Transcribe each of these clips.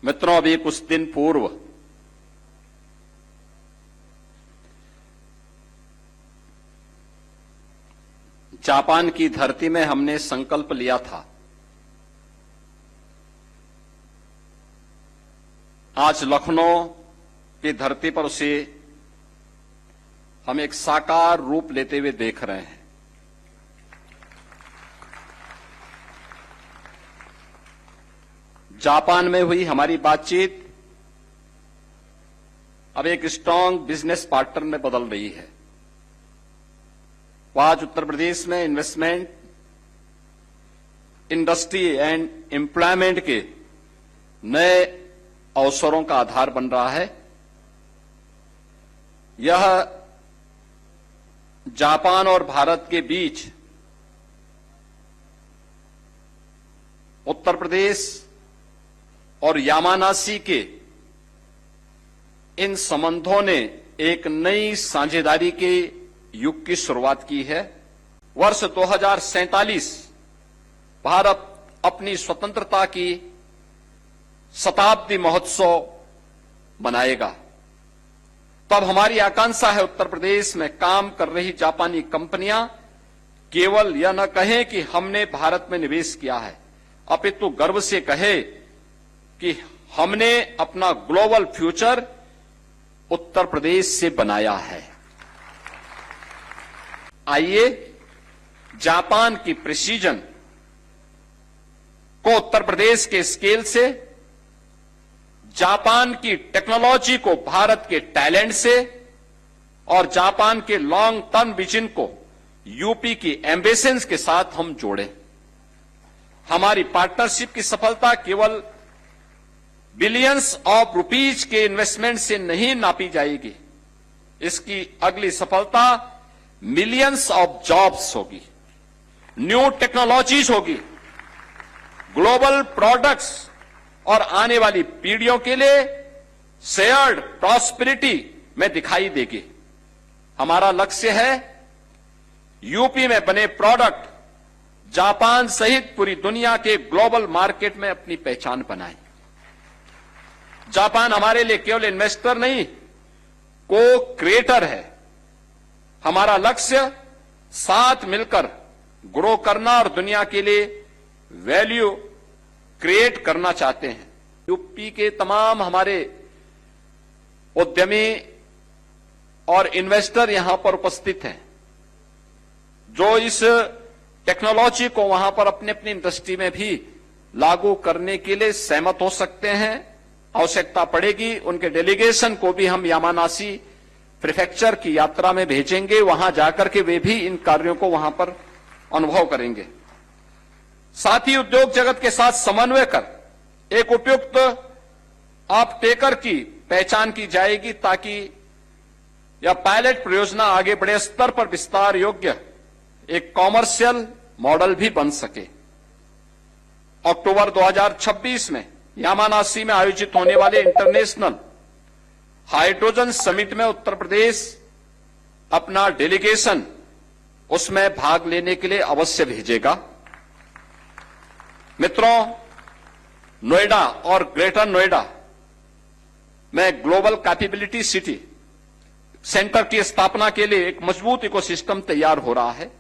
मित्रों, अभी कुछ दिन पूर्व जापान की धरती में हमने संकल्प लिया था। आज लखनऊ की धरती पर उसे हम एक साकार रूप लेते हुए देख रहे हैं। जापान में हुई हमारी बातचीत अब एक स्ट्रांग बिजनेस पार्टनर में बदल रही है। वो आज उत्तर प्रदेश में इन्वेस्टमेंट, इंडस्ट्री एंड एम्प्लॉयमेंट के नए अवसरों का आधार बन रहा है। यह जापान और भारत के बीच उत्तर प्रदेश और यामानासी के इन संबंधों ने एक नई साझेदारी के युग की शुरुआत की है। वर्ष 2047 भारत अपनी स्वतंत्रता की शताब्दी महोत्सव मनाएगा। तब हमारी आकांक्षा है उत्तर प्रदेश में काम कर रही जापानी कंपनियां केवल यह न कहें कि हमने भारत में निवेश किया है, अपितु गर्व से कहे कि हमने अपना ग्लोबल फ्यूचर उत्तर प्रदेश से बनाया है। आइए जापान की प्रिसीजन को उत्तर प्रदेश के स्केल से, जापान की टेक्नोलॉजी को भारत के टैलेंट से और जापान के लॉन्ग टर्म विजन को यूपी की एम्बिशंस के साथ हम जोड़ें। हमारी पार्टनरशिप की सफलता केवल बिलियंस ऑफ रुपीज के इन्वेस्टमेंट से नहीं नापी जाएगी। इसकी अगली सफलता मिलियंस ऑफ जॉब्स होगी, न्यू टेक्नोलॉजीज होगी, ग्लोबल प्रोडक्ट्स और आने वाली पीढ़ियों के लिए शेयर्ड प्रॉस्पेरिटी में दिखाई देगी। हमारा लक्ष्य है यूपी में बने प्रोडक्ट जापान सहित पूरी दुनिया के ग्लोबल मार्केट में अपनी पहचान बनाए। जापान हमारे लिए केवल इन्वेस्टर नहीं, को क्रिएटर है। हमारा लक्ष्य साथ मिलकर ग्रो करना और दुनिया के लिए वैल्यू क्रिएट करना चाहते हैं। यूपी के तमाम हमारे उद्यमी और इन्वेस्टर यहां पर उपस्थित हैं, जो इस टेक्नोलॉजी को वहां पर अपनी अपनी इंडस्ट्री में भी लागू करने के लिए सहमत हो सकते हैं। आवश्यकता पड़ेगी उनके डेलीगेशन को भी हम यामानासी प्रीफेक्चर की यात्रा में भेजेंगे। वहां जाकर के वे भी इन कार्यों को वहां पर अनुभव करेंगे। साथ ही उद्योग जगत के साथ समन्वय कर एक उपयुक्त ऑफ टेकर की पहचान की जाएगी, ताकि यह पायलट परियोजना आगे बड़े स्तर पर विस्तार योग्य एक कॉमर्शियल मॉडल भी बन सके। अक्टूबर 2026 में यामानासी में आयोजित होने वाले इंटरनेशनल हाइड्रोजन समिट में उत्तर प्रदेश अपना डेलीगेशन उसमें भाग लेने के लिए अवश्य भेजेगा। मित्रों, नोएडा और ग्रेटर नोएडा में ग्लोबल कैपेबिलिटी सिटी सेंटर की स्थापना के लिए एक मजबूत इकोसिस्टम तैयार हो रहा है।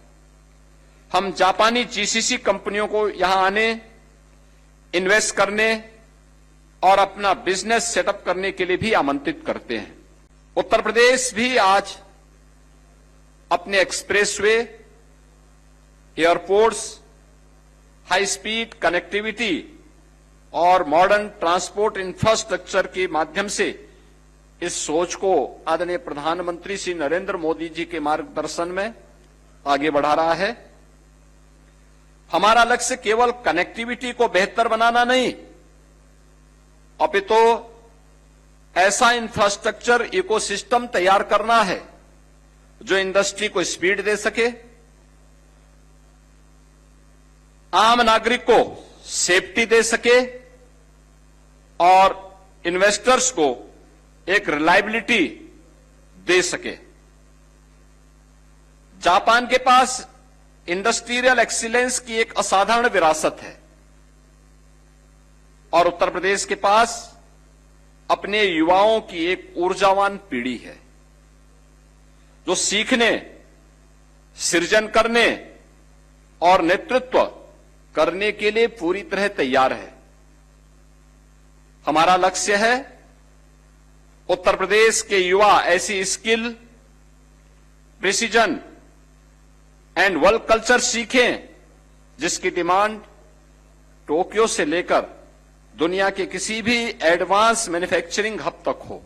हम जापानी जीसीसी कंपनियों को यहां आने, इन्वेस्ट करने और अपना बिजनेस सेटअप करने के लिए भी आमंत्रित करते हैं। उत्तर प्रदेश भी आज अपने expressway, airports, high speed connectivity और मॉडर्न ट्रांसपोर्ट इंफ्रास्ट्रक्चर के माध्यम से इस सोच को आदरणीय प्रधानमंत्री श्री नरेंद्र मोदी जी के मार्गदर्शन में आगे बढ़ा रहा है। हमारा लक्ष्य केवल कनेक्टिविटी को बेहतर बनाना नहीं, अपितु ऐसा इंफ्रास्ट्रक्चर इकोसिस्टम तैयार करना है जो इंडस्ट्री को स्पीड दे सके, आम नागरिक को सेफ्टी दे सके और इन्वेस्टर्स को एक रिलायबिलिटी दे सके। जापान के पास इंडस्ट्रियल एक्सीलेंस की एक असाधारण विरासत है। और उत्तर प्रदेश के पास अपने युवाओं की एक ऊर्जावान पीढ़ी है जो सीखने, सृजन करने और नेतृत्व करने के लिए पूरी तरह तैयार है। हमारा लक्ष्य है उत्तर प्रदेश के युवा ऐसी skill, precision and work culture सीखें जिसकी डिमांड टोक्यो से लेकर दुनिया के किसी भी एडवांस मैन्युफैक्चरिंग हब तक हो।